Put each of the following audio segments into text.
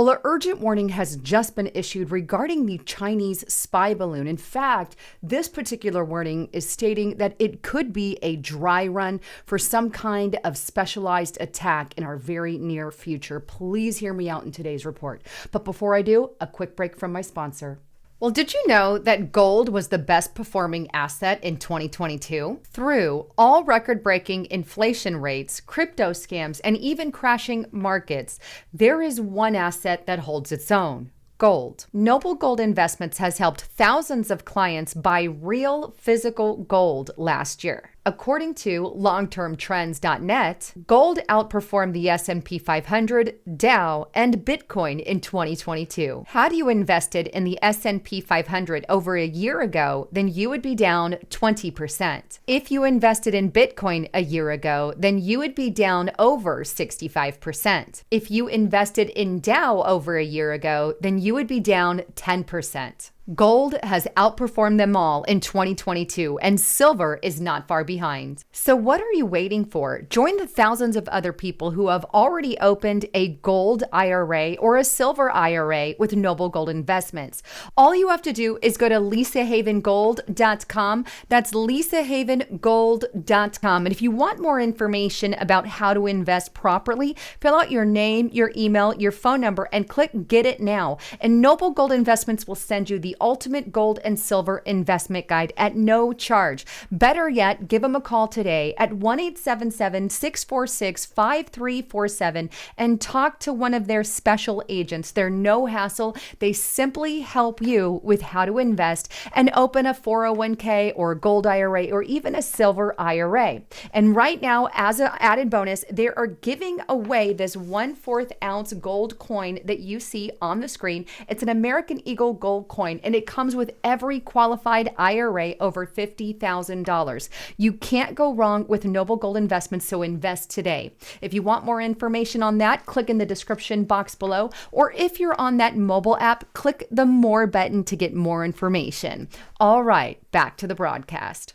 Well, an urgent warning has just been issued regarding the Chinese spy balloon. In fact, this particular warning is stating that it could be a dry run for some kind of specialized attack in our very near future. Please hear me out in today's report. But before I do, a quick break from my sponsor. Well, did you know that gold was the best performing asset in 2022? Through all record-breaking inflation rates, crypto scams, and even crashing markets, there is one asset that holds its own: gold. Noble Gold Investments has helped thousands of clients buy real physical gold last year. According to longtermtrends.net, gold outperformed the S&P 500, Dow, and Bitcoin in 2022. Had you invested in the S&P 500 over a year ago, then you would be down 20%. If you invested in Bitcoin a year ago, then you would be down over 65%. If you invested in Dow over a year ago, then you would be down 10%. Gold has outperformed them all in 2022, and silver is not far behind. So what are you waiting for? Join the thousands of other people who have already opened a gold IRA or a silver IRA with Noble Gold Investments. All you have to do is go to lisahavengold.com. That's lisahavengold.com. And if you want more information about how to invest properly, fill out your name, your email, your phone number, and click Get It Now. And Noble Gold Investments will send you the ultimate gold and silver investment guide at no charge. Better yet, give them a call today at 1-877-646-5347 and talk to one of their special agents. They're no hassle. They simply help you with how to invest and open a 401k or a gold IRA or even a silver IRA. And right now, as an added bonus, they are giving away this 1/4 ounce gold coin that you see on the screen. It's an American Eagle gold coin, and it comes with every qualified IRA over $50,000. You can't go wrong with Noble Gold Investments, so invest today. If you want more information on that, click in the description box below, or if you're on that mobile app, click the More button to get more information. All right, back to the broadcast.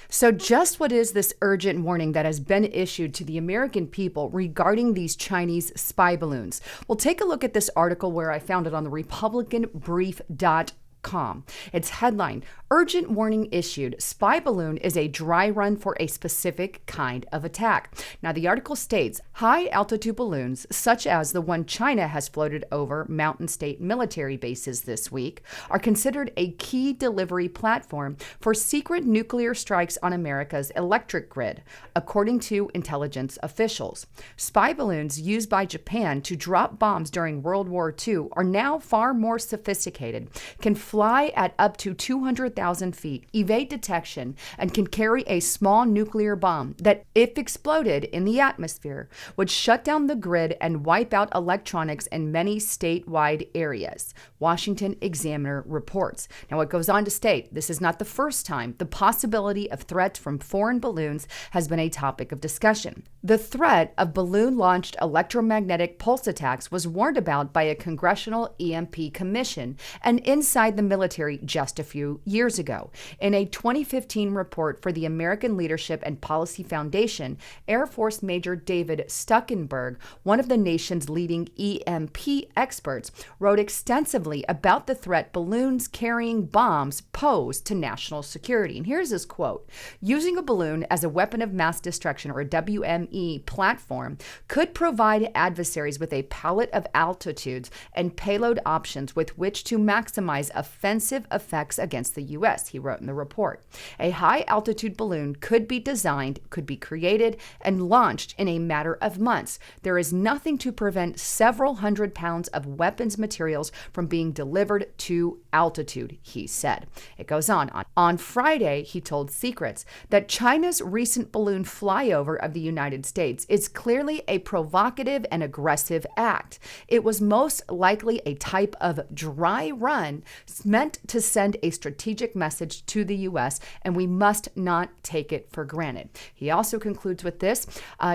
So just what is this urgent warning that has been issued to the American people regarding these Chinese spy balloons? Well, take a look at this article where I found it on the republicanbrief.com. Its headline: Urgent Warning Issued. Spy Balloon is a dry run for a specific kind of attack. Now, the article states, high altitude balloons, such as the one China has floated over mountain state military bases this week, are considered a key delivery platform for secret nuclear strikes on America's electric grid, according to intelligence officials. Spy balloons used by Japan to drop bombs during World War II are now far more sophisticated, can fly at up to 200,000 feet, evade detection, and can carry a small nuclear bomb that, if exploded in the atmosphere, would shut down the grid and wipe out electronics in many statewide areas, Washington Examiner reports. Now, it goes on to state, this is not the first time the possibility of threats from foreign balloons has been a topic of discussion. The threat of balloon-launched electromagnetic pulse attacks was warned about by a congressional EMP commission and inside the military just a few years ago. In a 2015 report for the American Leadership and Policy Foundation, Air Force Major David Stuckenberg, one of the nation's leading EMP experts, wrote extensively about the threat balloons carrying bombs pose to national security. And here's his quote: using a balloon as a weapon of mass destruction, or a WME platform, could provide adversaries with a palette of altitudes and payload options with which to maximize offensive effects against the U.S., he wrote in the report. A high-altitude balloon could be designed, could be created, and launched in a matter of months. There is nothing to prevent several hundred pounds of weapons materials from being delivered to altitude, he said. It goes on. On Friday, he told Secrets that China's recent balloon flyover of the United States is clearly a provocative and aggressive act. It was most likely a type of dry run It's meant to send a strategic message to the U.S., and we must not take it for granted. He also concludes with this.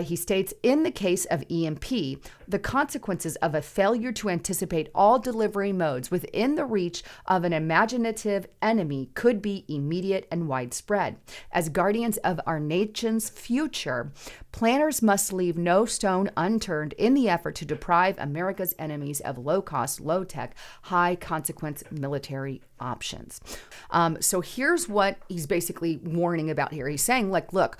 He states, in the case of EMP, the consequences of a failure to anticipate all delivery modes within the reach of an imaginative enemy could be immediate and widespread. As guardians of our nation's future, planners must leave no stone unturned in the effort to deprive America's enemies of low-cost, low-tech, high-consequence military options. So here's what he's basically warning about here. He's saying, like, look,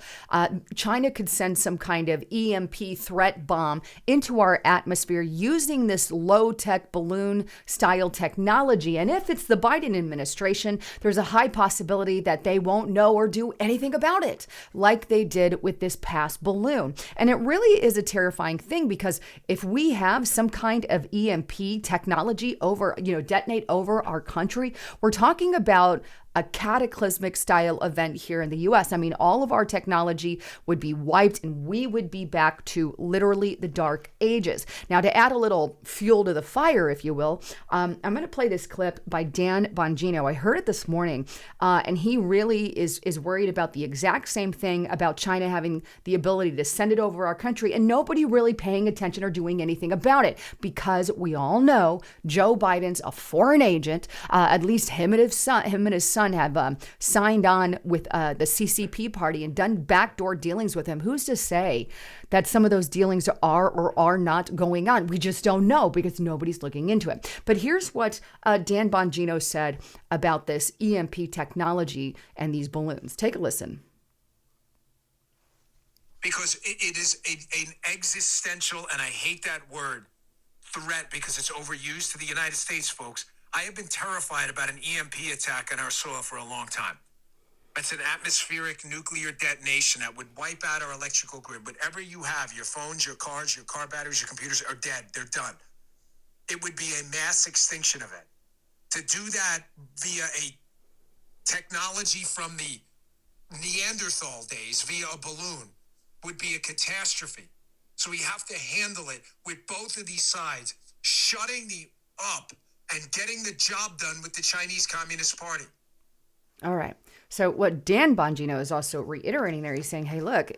China could send some kind of EMP threat bomb into our atmosphere using this low-tech balloon-style technology. And if it's the Biden administration, there's a high possibility that they won't know or do anything about it, like they did with this past balloon. And it really is a terrifying thing, because if we have some kind of EMP technology detonate over our country, we're talking about a cataclysmic style event here in the US. I mean, all of our technology would be wiped and we would be back to literally the dark ages. Now, to add a little fuel to the fire, if you will, I'm going to play this clip by Dan Bongino. I heard it this morning, and he really is worried about the exact same thing, about China having the ability to send it over our country and nobody really paying attention or doing anything about it, because we all know Joe Biden's a foreign agent. At least him and his son have signed on with the CCP party and done backdoor dealings with him. Who's to say that some of those dealings are or are not going on? We just don't know, because nobody's looking into it. But here's what Dan Bongino said about this EMP technology and these balloons. Take a listen. Because it is an existential, and I hate that word, threat, because it's overused to the United States, folks. I have been terrified about an EMP attack on our soil for a long time. It's an atmospheric nuclear detonation that would wipe out our electrical grid. Whatever you have, your phones, your cars, your car batteries, your computers are dead. They're done. It would be a mass extinction event. To do that via a technology from the Neanderthal days, via a balloon, would be a catastrophe. So we have to handle it with both of these sides, shutting up and getting the job done with the Chinese Communist Party. All right. So what Dan Bongino is also reiterating there, he's saying, hey, look,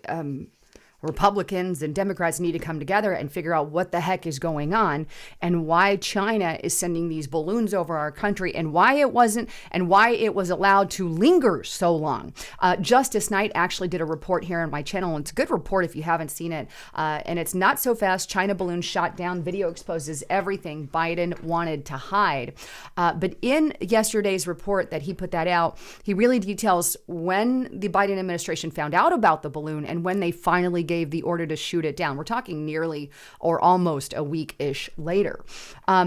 Republicans and Democrats need to come together and figure out what the heck is going on and why China is sending these balloons over our country and why it was allowed to linger so long. Justice Knight actually did a report here on my channel, and it's a good report if you haven't seen it. And it's not so fast. China balloon shot down. Video exposes everything Biden wanted to hide. But in yesterday's report that he put that out, he really details when the Biden administration found out about the balloon and when they finally gave the order to shoot it down. We're talking nearly or almost a week-ish later.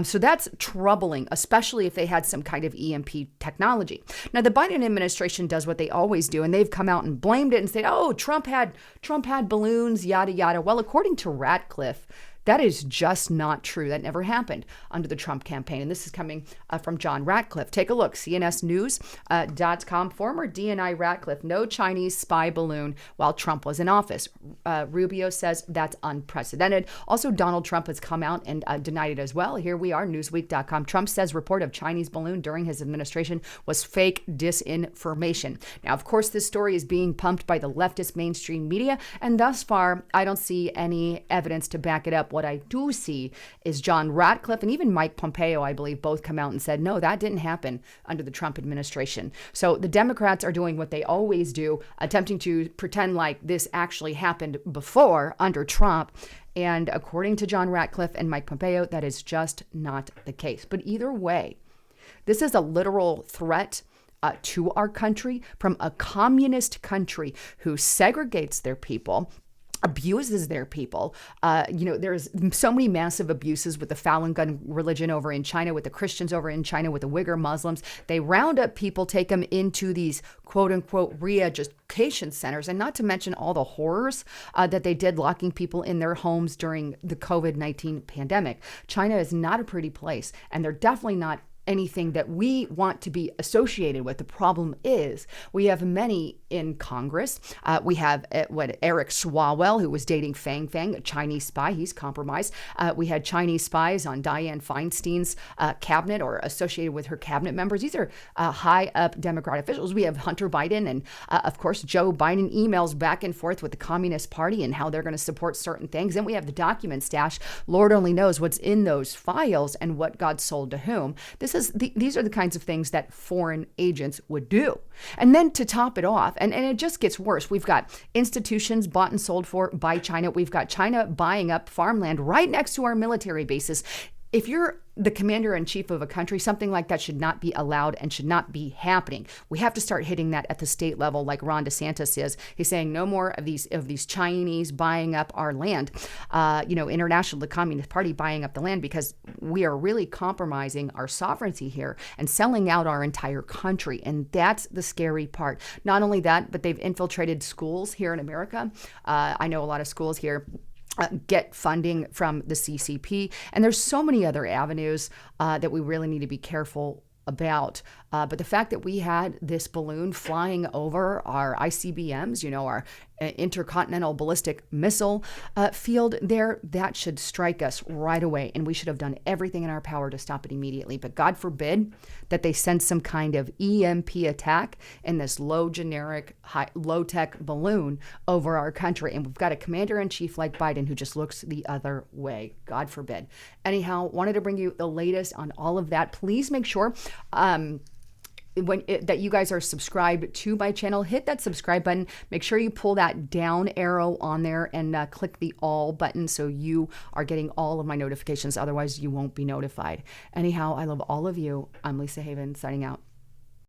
So that's troubling, especially if they had some kind of EMP technology. Now, the Biden administration does what they always do, and they've come out and blamed it and said, oh, Trump had balloons, yada, yada. Well, according to Ratcliffe, that is just not true. That never happened under the Trump campaign. And this is coming from John Ratcliffe. Take a look. CNSnews.com. Former DNI Ratcliffe, no Chinese spy balloon while Trump was in office. Rubio says that's unprecedented. Also, Donald Trump has come out and denied it as well. Here we are, Newsweek.com. Trump says report of Chinese balloon during his administration was fake disinformation. Now, of course, this story is being pumped by the leftist mainstream media. And thus far, I don't see any evidence to back it up. What I do see is John Ratcliffe and even Mike Pompeo, I believe, both come out and said, no, that didn't happen under the Trump administration. So the Democrats are doing what they always do, attempting to pretend like this actually happened before under Trump. And according to John Ratcliffe and Mike Pompeo, that is just not the case. But either way, this is a literal threat to our country from a communist country who segregates their people, abuses their people. There's so many massive abuses with the Falun Gong religion over in China, with the Christians over in China, with the Uyghur Muslims. They round up people, take them into these quote unquote re-education centers, and not to mention all the horrors that they did, locking people in their homes during the COVID-19 pandemic. China is not a pretty place, and they're definitely not anything that we want to be associated with. The problem is we have many in Congress. We have Eric Swalwell, who was dating Fang Fang, a Chinese spy. He's compromised. We had Chinese spies on Dianne Feinstein's cabinet or associated with her cabinet members. These are high up Democrat officials. We have Hunter Biden and, of course, Joe Biden emails back and forth with the Communist Party and how they're going to support certain things. Then we have the document stash. Lord only knows what's in those files and what got sold to whom. These are the kinds of things that foreign agents would do. And then to top it off, and it just gets worse, we've got institutions bought and sold by China. We've got China buying up farmland right next to our military bases. If you're the commander-in-chief of a country, something like that should not be allowed and should not be happening. We have to start hitting that at the state level, like Ron DeSantis is. He's saying no more of these Chinese buying up our land. International, the Communist Party buying up the land, because we are really compromising our sovereignty here and selling out our entire country. And that's the scary part. Not only that, but they've infiltrated schools here in America. I know a lot of schools here get funding from the CCP. And there's so many other avenues that we really need to be careful about. But the fact that we had this balloon flying over our ICBMs, our intercontinental ballistic missile field there, that should strike us right away. And we should have done everything in our power to stop it immediately. But God forbid that they send some kind of EMP attack in this low-tech balloon over our country. And we've got a commander-in-chief like Biden who just looks the other way. God forbid. Anyhow, wanted to bring you the latest on all of that. Please make sure that you guys are subscribed to my channel. Hit that subscribe button. Make sure you pull that down arrow on there and click the all button so you are getting all of my notifications. Otherwise, you won't be notified. Anyhow, I love all of you. I'm Lisa Haven, signing out.